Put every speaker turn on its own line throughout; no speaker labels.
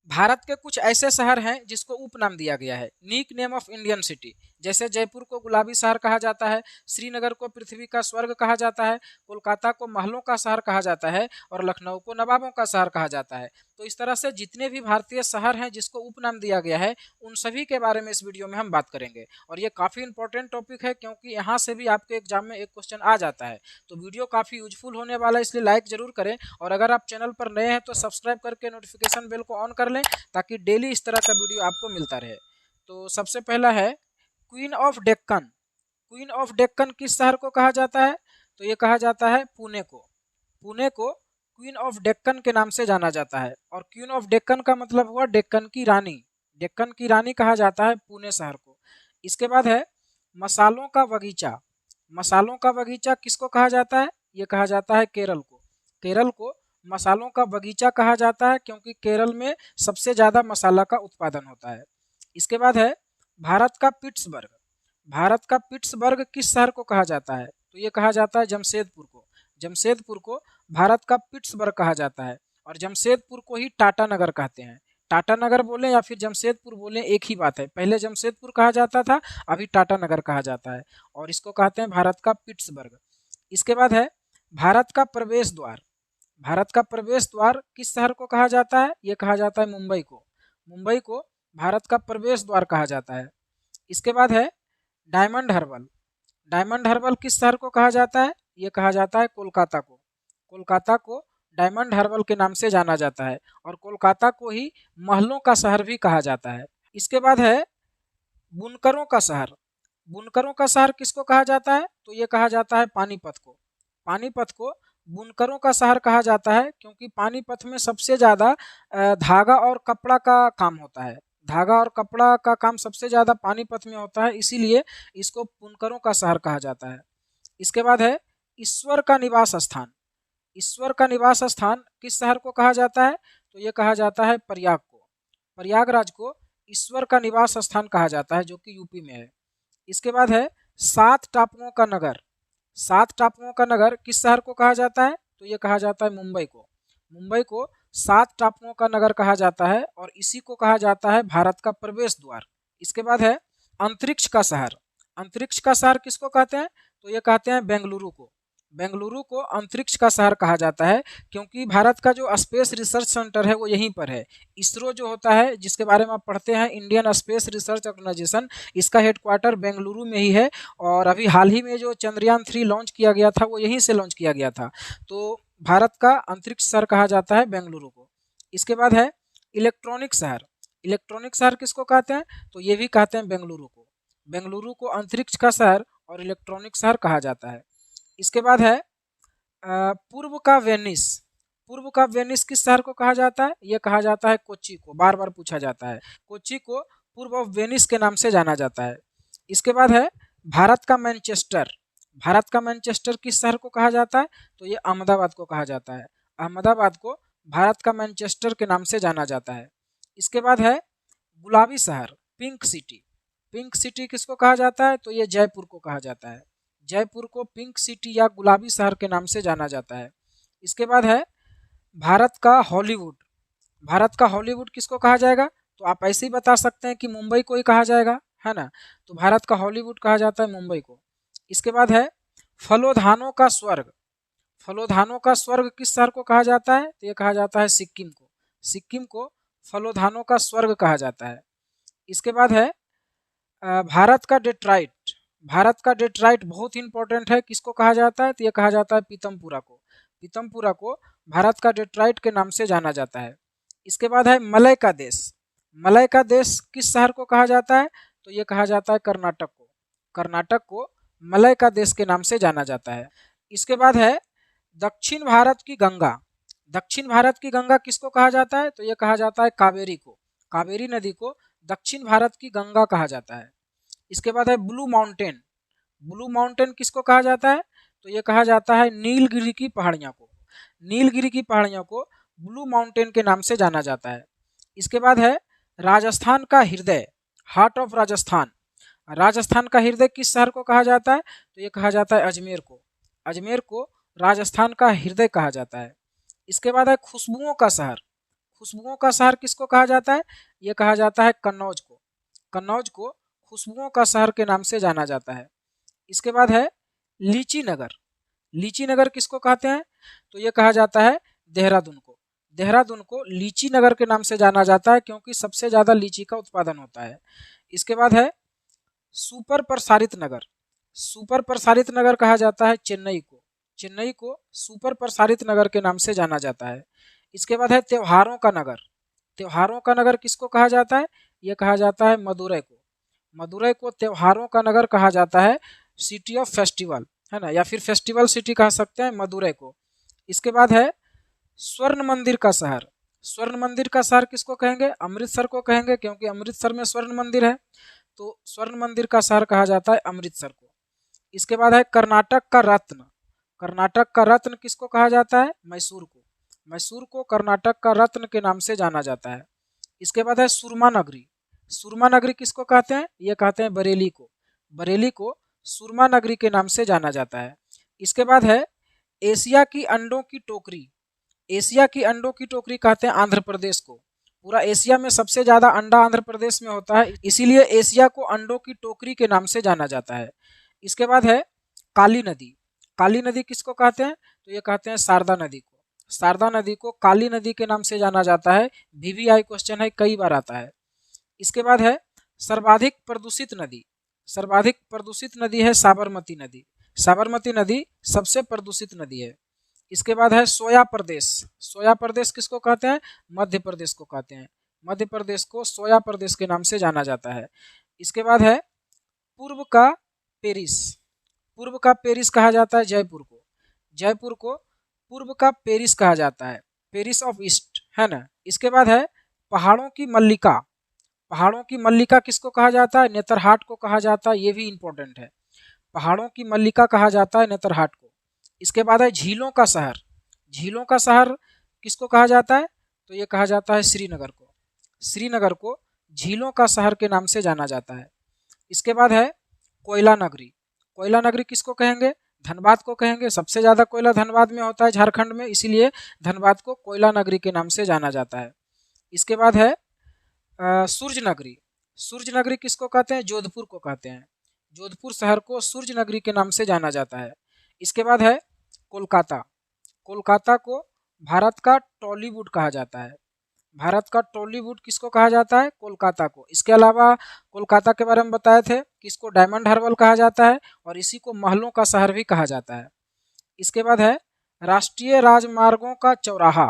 भारत के कुछ ऐसे शहर हैं जिसको उपनाम दिया गया है, nickname of Indian city. जैसे जयपुर को गुलाबी शहर कहा जाता है, श्रीनगर को पृथ्वी का स्वर्ग कहा जाता है, कोलकाता को महलों का शहर कहा जाता है और लखनऊ को नवाबों का शहर कहा जाता है। तो इस तरह से जितने भी भारतीय शहर हैं जिसको उपनाम दिया गया है, उन सभी के बारे में इस वीडियो में हम बात करेंगे। और ये काफ़ी इंपॉर्टेंट टॉपिक है क्योंकि यहाँ से भी आपके एग्जाम में एक क्वेश्चन आ जाता है। तो वीडियो काफ़ी यूजफुल होने वाला है, इसलिए लाइक जरूर करें। और अगर आप चैनल पर नए हैं तो सब्सक्राइब करके नोटिफिकेशन बेल को ऑन कर लें ताकि डेली इस तरह का वीडियो आपको मिलता रहे। तो सबसे पहला है queen of Deccan. Queen of Deccan किस शहर को कहा जाता है? तो ये कहा जाता है पुणे को। पुणे को क्वीन ऑफ डेक्कन के नाम से जाना जाता है। और क्वीन ऑफ डेक्कन का मतलब हुआ डेक्कन की रानी। डेक्कन की रानी कहा जाता है पुणे शहर को। इसके बाद है मसालों का बगीचा। मसालों का बगीचा किसको कहा जाता है? ये कहा जाता है केरल को। केरल को मसालों का बगीचा कहा जाता है क्योंकि केरल में सबसे ज़्यादा मसाला का उत्पादन होता है। इसके बाद है भारत का पिट्सबर्ग। भारत का पिट्सबर्ग किस शहर को कहा जाता है? तो ये कहा जाता है जमशेदपुर को। जमशेदपुर को भारत का पिट्सबर्ग कहा जाता है। और जमशेदपुर को ही टाटा नगर कहते हैं। टाटा नगर बोले या फिर जमशेदपुर बोले एक ही बात है। पहले जमशेदपुर कहा जाता था, अभी टाटा नगर कहा जाता है। और इसको कहते हैं भारत का पिट्सबर्ग। इसके बाद है भारत का प्रवेश द्वार। भारत का प्रवेश द्वार किस शहर को कहा जाता है? ये कहा जाता है मुंबई को। मुंबई को भारत का प्रवेश द्वार कहा जाता है। इसके बाद है डायमंड हर्बल। डायमंड हर्बल किस शहर को कहा जाता है? ये कहा जाता है कोलकाता को। कोलकाता को डायमंड हर्बल के नाम से जाना जाता है। और कोलकाता को ही महलों का शहर भी कहा जाता है। इसके बाद है बुनकरों का शहर। बुनकरों का शहर किसको कहा जाता है? तो ये कहा जाता है पानीपत को। पानीपत को बुनकरों का शहर कहा जाता है क्योंकि पानीपत में सबसे ज़्यादा धागा और कपड़ा का काम होता है। धागा और कपड़ा का काम सबसे ज़्यादा पानीपत में होता है, इसीलिए इसको बुनकरों का शहर कहा जाता है। इसके बाद है ईश्वर का निवास स्थान। ईश्वर का निवास स्थान किस शहर को कहा जाता है? तो ये कहा जाता है प्रयाग को। प्रयागराज को ईश्वर का निवास स्थान कहा जाता है जो कि यूपी में है। इसके बाद है सात टापुओं का नगर। सात टापुओं का नगर किस शहर को कहा जाता है? तो ये कहा जाता है मुंबई को। मुंबई को सात टापुओं का नगर कहा जाता है और इसी को कहा जाता है भारत का प्रवेश द्वार। इसके बाद है अंतरिक्ष का शहर। अंतरिक्ष का शहर किसको कहते हैं? तो ये कहते हैं बेंगलुरु को। बेंगलुरु को अंतरिक्ष का शहर कहा जाता है क्योंकि भारत का जो स्पेस रिसर्च सेंटर है वो यहीं पर है। इसरो जो होता है जिसके बारे में आप पढ़ते हैं, इंडियन स्पेस रिसर्च ऑर्गेनाइजेशन, इसका हेडक्वार्टर बेंगलुरु में ही है। और अभी हाल ही में जो चंद्रयान 3 लॉन्च किया गया था वो यहीं से लॉन्च किया गया था। तो भारत का अंतरिक्ष शहर कहा जाता है बेंगलुरु को। इसके बाद है इलेक्ट्रॉनिक शहर। इलेक्ट्रॉनिक शहर किसको कहते हैं? तो ये भी कहते हैं बेंगलुरु को। बेंगलुरु को अंतरिक्ष का शहर और इलेक्ट्रॉनिक शहर कहा जाता है। इसके बाद है पूर्व का वेनिस। पूर्व का वेनिस किस शहर को कहा जाता है? ये कहा जाता है कोच्चि को। बार बार पूछा जाता है। कोच्चि को पूर्व ऑफ वेनिस के नाम से जाना जाता है। इसके बाद है भारत का मैनचेस्टर। भारत का मैनचेस्टर किस शहर को कहा जाता है? तो ये अहमदाबाद को कहा जाता है। अहमदाबाद को भारत का मैनचेस्टर के नाम से जाना जाता है। इसके बाद है गुलाबी शहर, पिंक सिटी। पिंक सिटी किसको कहा जाता है? तो ये जयपुर को कहा जाता है। जयपुर को पिंक सिटी या गुलाबी शहर के नाम से जाना जाता है। इसके बाद है भारत का हॉलीवुड। भारत का हॉलीवुड किसको कहा जाएगा? तो आप ऐसे ही बता सकते हैं कि मुंबई को ही कहा जाएगा, है ना। तो भारत का हॉलीवुड कहा जाता है मुंबई को। इसके बाद है फलोधानों का स्वर्ग। फलोधानों का स्वर्ग किस शहर को कहा जाता है? तो ये कहा जाता है सिक्किम को। सिक्किम को फलोधानों का स्वर्ग कहा जाता है। इसके बाद है भारत का डेट्राइट। भारत का डेट्राइट बहुत ही इंपॉर्टेंट है। किसको कहा जाता है? तो ये कहा जाता है पीतमपुरा को। पीतमपुरा को भारत का डेट्राइट के नाम से जाना जाता है। इसके बाद है मलय का देश। मलय का देश किस शहर को कहा जाता है? तो ये कहा जाता है कर्नाटक को। कर्नाटक को मलय का देश के नाम से जाना जाता है। इसके बाद है दक्षिण भारत की गंगा। दक्षिण भारत की गंगा किसको कहा जाता है? तो ये कहा जाता है कावेरी को। कावेरी नदी को दक्षिण भारत की गंगा कहा जाता है। इसके बाद है ब्लू माउंटेन। ब्लू माउंटेन किसको कहा जाता है? तो ये कहा जाता है नीलगिरी की पहाड़ियों को। नीलगिरी की पहाड़ियों को ब्लू माउंटेन के नाम से जाना जाता है। इसके बाद है राजस्थान का हृदय, हार्ट ऑफ राजस्थान। राजस्थान का हृदय किस शहर को कहा जाता है? तो ये कहा जाता है अजमेर को। अजमेर को राजस्थान का हृदय कहा जाता है। इसके बाद है खुशबुओं का शहर। खुशबुओं का शहर किसको कहा जाता है? ये कहा जाता है कन्नौज को। कन्नौज को खुशबुओं का शहर के नाम से जाना जाता है। इसके बाद है लीची नगर। लीची नगर किसको कहते हैं? तो ये कहा जाता है देहरादून को। देहरादून को लीची नगर के नाम से जाना जाता है क्योंकि सबसे ज़्यादा लीची का उत्पादन होता है। इसके बाद है सुपर प्रसारित नगर। सुपर प्रसारित नगर कहा जाता है चेन्नई को। चेन्नई को सुपर प्रसारित नगर के नाम से जाना जाता है। इसके बाद है त्योहारों का नगर। त्योहारों का नगर किसको कहा जाता है? ये कहा जाता है मदुरै को। मदुरै को त्योहारों का नगर कहा जाता है, सिटी ऑफ फेस्टिवल, है ना, या फिर फेस्टिवल सिटी कह सकते हैं मदुरै को। इसके बाद है स्वर्ण मंदिर का शहर। स्वर्ण मंदिर का शहर किसको कहेंगे? अमृतसर को कहेंगे क्योंकि अमृतसर में स्वर्ण मंदिर है, तो स्वर्ण मंदिर का शहर कहा जाता है अमृतसर को। इसके बाद है कर्नाटक का रत्न। कर्नाटक का रत्न किसको कहा जाता है? मैसूर को। मैसूर को कर्नाटक का रत्न के नाम से जाना जाता है। इसके बाद है सुरमा नगरी। सुरमा नगरी किसको कहते हैं? ये कहते हैं बरेली को। बरेली को सुरमा नगरी के नाम से जाना जाता है। इसके बाद है एशिया की अंडों की टोकरी। एशिया की अंडों की टोकरी कहते हैं आंध्र प्रदेश को। पूरा एशिया में सबसे ज्यादा अंडा आंध्र प्रदेश में होता है, इसीलिए एशिया को अंडों की टोकरी के नाम से जाना जाता है। इसके बाद है काली नदी। काली नदी किसको कहते हैं? तो ये कहते हैं शारदा नदी को। शारदा नदी को काली नदी के नाम से जाना जाता है। वीवीआई क्वेश्चन है, कई बार आता है। इसके बाद है सर्वाधिक प्रदूषित नदी। सर्वाधिक प्रदूषित नदी है साबरमती नदी। साबरमती नदी सबसे प्रदूषित नदी है। इसके बाद है सोया प्रदेश। सोया प्रदेश किसको कहते हैं? मध्य प्रदेश को कहते हैं। मध्य प्रदेश को सोया प्रदेश के नाम से जाना जाता है। इसके बाद है पूर्व का पेरिस। पूर्व का पेरिस कहा जाता है जयपुर को। जयपुर को पूर्व का पेरिस कहा जाता है, पेरिस ऑफ ईस्ट, है ना। इसके बाद है पहाड़ों की मल्लिका। पहाड़ों की मल्लिका किसको कहा जाता है? नेतरहाट को कहा जाता है, ये भी इंपॉर्टेंट है। पहाड़ों की मल्लिका कहा जाता है नेतरहाट को। इसके बाद है झीलों का शहर। झीलों का शहर किसको कहा जाता है? तो ये कहा जाता है श्रीनगर को। श्रीनगर को झीलों का शहर के नाम से जाना जाता है। इसके बाद है कोयला नगरी। कोयला नगरी किसको कहेंगे? धनबाद को कहेंगे। सबसे ज़्यादा कोयला धनबाद में होता है, झारखंड में, इसीलिए धनबाद को कोयला नगरी के नाम से जाना जाता है। इसके बाद है सूर्य नगरी। सूर्य नगरी किसको कहते हैं? जोधपुर को कहते हैं। जोधपुर शहर को सूर्य नगरी के नाम से जाना जाता है। इसके बाद है कोलकाता। कोलकाता को भारत का टॉलीवुड कहा जाता है। भारत का टॉलीवुड किसको कहा जाता है? कोलकाता को। इसके अलावा कोलकाता के बारे में बताए थे कि इसको डायमंड हार्बर कहा जाता है और इसी को महलों का शहर भी कहा जाता है। इसके बाद है राष्ट्रीय राजमार्गों का चौराहा।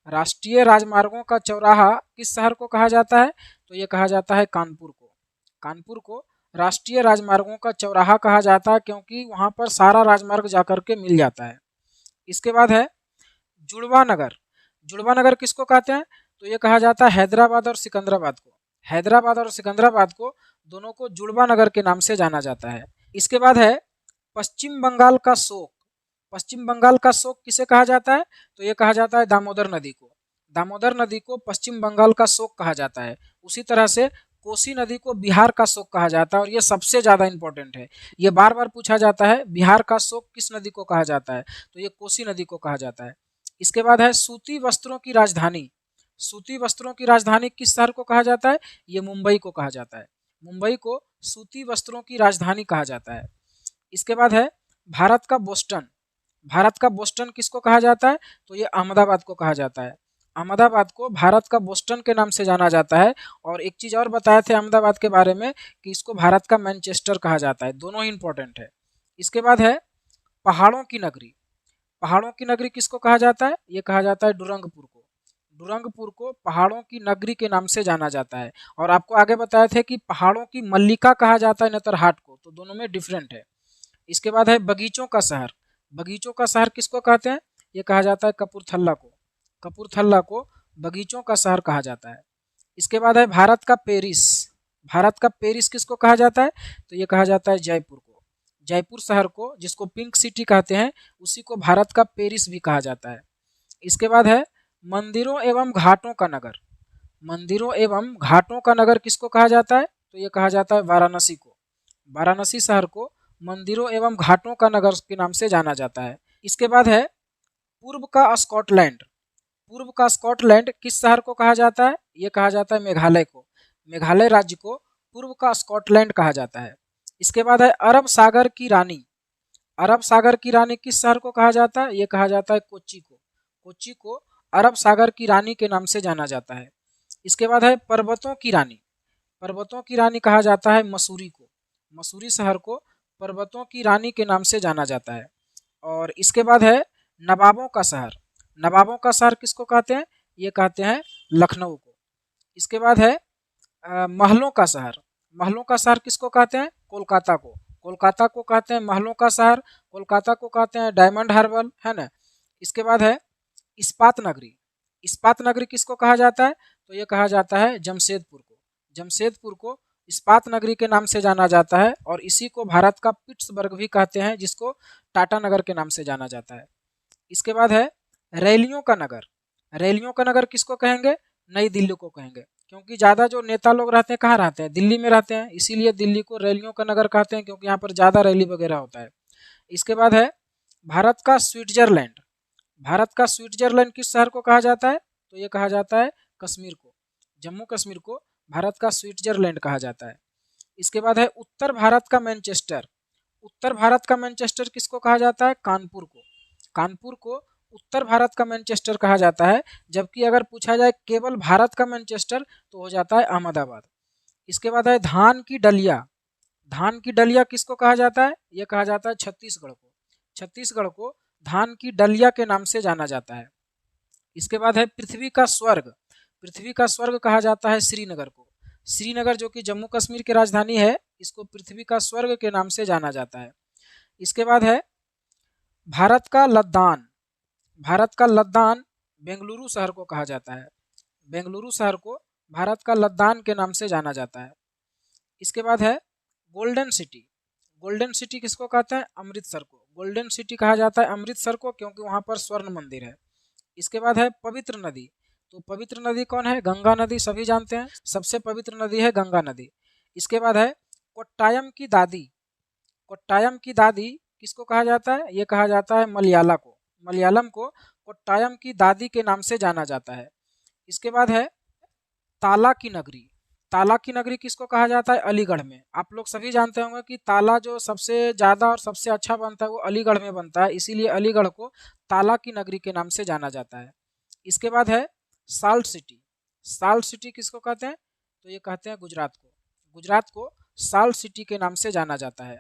राष्ट्रीय राजमार्गों का चौराहा किस शहर को कहा जाता है? तो ये कहा जाता है कानपुर को। कानपुर को राष्ट्रीय राजमार्गों का चौराहा कहा जाता है क्योंकि वहाँ पर सारा राजमार्ग जाकर के मिल जाता है। इसके बाद है जुड़वा नगर। जुड़वा नगर किसको कहते हैं? तो ये कहा जाता है हैदराबाद और सिकंदराबाद को। हैदराबाद और सिकंदराबाद को दोनों को जुड़वा नगर के नाम से जाना जाता है। इसके बाद है पश्चिम बंगाल का शोक। पश्चिम बंगाल का शोक किसे कहा जाता है? तो ये कहा जाता है दामोदर नदी को। दामोदर नदी को पश्चिम बंगाल का शोक कहा जाता है। उसी तरह से कोसी नदी को बिहार का शोक कहा जाता है और ये सबसे ज़्यादा इंपॉर्टेंट है। ये बार बार पूछा जाता है, बिहार का शोक किस नदी को कहा जाता है? तो ये कोसी नदी को कहा जाता है। इसके बाद है सूती वस्त्रों की राजधानी। सूती वस्त्रों की राजधानी किस शहर को कहा जाता है? ये मुंबई को कहा जाता है। मुंबई को सूती वस्त्रों की राजधानी कहा जाता है। इसके बाद है भारत का बोस्टन। भारत का बोस्टन किसको कहा जाता है? तो ये अहमदाबाद को कहा जाता है। अहमदाबाद को भारत का बोस्टन के नाम से जाना जाता है। और एक चीज़ और बताए थे अहमदाबाद के बारे में कि इसको भारत का मैनचेस्टर कहा जाता है। दोनों ही इंपॉर्टेंट है। इसके बाद है पहाड़ों की नगरी। पहाड़ों की नगरी किसको कहा जाता है? ये कहा जाता है डुरंगपुर को। डुरंगपुर को पहाड़ों की नगरी के नाम से जाना जाता है। और आपको आगे बताए थे कि पहाड़ों की मल्लिका कहा जाता है नेतरहाट को, तो दोनों में डिफरेंट है। इसके बाद है बगीचों का शहर। बगीचों का शहर किसको कहते हैं? ये कहा जाता है कपूरथला को। कपूरथला को बगीचों का शहर कहा जाता है। इसके बाद है भारत का पेरिस। भारत का पेरिस किसको कहा जाता है? तो ये कहा जाता है जयपुर को। जयपुर शहर को, जिसको पिंक सिटी कहते हैं, उसी को भारत का पेरिस भी कहा जाता है। इसके बाद है मंदिरों एवं घाटों का नगर। मंदिरों एवं घाटों का नगर किसको कहा जाता है? तो ये कहा जाता है वाराणसी को। वाराणसी शहर को मंदिरों एवं घाटों का नगर के नाम से जाना जाता है। इसके बाद है पूर्व का स्कॉटलैंड। पूर्व का स्कॉटलैंड किस शहर को कहा जाता है? ये कहा जाता है मेघालय को। मेघालय राज्य को पूर्व का स्कॉटलैंड कहा जाता है। इसके बाद है अरब सागर की रानी। अरब सागर की रानी किस शहर को कहा जाता है? ये कहा जाता है कोच्चि को। कोच्चि को अरब सागर की रानी के नाम से जाना जाता है। इसके बाद है पर्वतों की रानी। पर्वतों की रानी कहा जाता है मसूरी को। मसूरी शहर को पर्वतों की रानी के नाम से जाना जाता है। और इसके बाद है नवाबों का शहर। नवाबों का शहर किसको कहते हैं? ये कहते हैं लखनऊ को। इसके बाद है महलों का शहर। महलों का शहर किसको कहते हैं? कोलकाता को। कोलकाता को कहते हैं महलों का शहर। कोलकाता को कहते हैं डायमंड हार्बर, है ना। इसके बाद है इस्पात नगरी। इस्पात नगरी किसको कहा जाता है? तो ये कहा जाता है जमशेदपुर को। जमशेदपुर को इस्पात नगरी के नाम से जाना जाता है और इसी को भारत का पिट्सबर्ग भी कहते हैं, जिसको टाटा नगर के नाम से जाना जाता है। इसके बाद है रैलियों का नगर। रैलियों का नगर किसको कहेंगे? नई दिल्ली को कहेंगे, क्योंकि ज़्यादा जो नेता लोग रहते हैं कहाँ रहते हैं? दिल्ली में रहते हैं, इसीलिए दिल्ली को रैलियों का नगर कहते हैं, क्योंकि यहाँ पर ज़्यादा रैली वगैरह होता है। इसके बाद है भारत का स्विट्जरलैंड। भारत का स्विट्जरलैंड किस शहर को कहा जाता है? तो ये कहा जाता है कश्मीर को। जम्मू कश्मीर को भारत का स्विट्जरलैंड कहा जाता है। इसके बाद है उत्तर भारत का मैनचेस्टर। उत्तर भारत का मैनचेस्टर किसको कहा जाता है? कानपुर को। कानपुर को उत्तर भारत का मैनचेस्टर कहा जाता है, जबकि अगर पूछा जाए केवल भारत का मैनचेस्टर तो हो जाता है अहमदाबाद। इसके बाद है धान की डलिया। धान की डलिया किसको कहा जाता है? ये कहा जाता है छत्तीसगढ़ को। छत्तीसगढ़ को धान की डलिया के नाम से जाना जाता है। इसके बाद है पृथ्वी का स्वर्ग। पृथ्वी का स्वर्ग कहा जाता है श्रीनगर को। श्रीनगर जो कि जम्मू कश्मीर की राजधानी है, इसको पृथ्वी का स्वर्ग के नाम से जाना जाता है। इसके बाद है भारत का लद्दान। भारत का लद्दान बेंगलुरु शहर को कहा जाता है। बेंगलुरु शहर को भारत का लद्दान के नाम से जाना जाता है। इसके बाद है गोल्डन सिटी। गोल्डन सिटी किसको कहते हैं? अमृतसर को। गोल्डन सिटी कहा जाता है अमृतसर को, क्योंकि वहाँ पर स्वर्ण मंदिर है। इसके बाद है पवित्र नदी। तो पवित्र नदी कौन है? गंगा नदी, सभी जानते हैं, सबसे पवित्र नदी है गंगा नदी। इसके बाद है कोट्टायम की दादी। कोट्टायम की दादी किसको कहा जाता है? ये कहा जाता है मलयाला को। मलयालम को कोट्टायम की दादी के नाम से जाना जाता है। इसके बाद है ताला की नगरी। ताला की नगरी किसको कहा जाता है? अलीगढ़ में। आप लोग सभी जानते होंगे कि ताला जो सबसे ज़्यादा और सबसे अच्छा बनता है वो अलीगढ़ में बनता है, इसीलिए अलीगढ़ को ताला की नगरी के नाम से जाना जाता है। इसके बाद है साल्ट सिटी। साल्ट सिटी किसको कहते हैं? तो ये कहते हैं गुजरात को। गुजरात को साल्ट सिटी के नाम से जाना जाता है।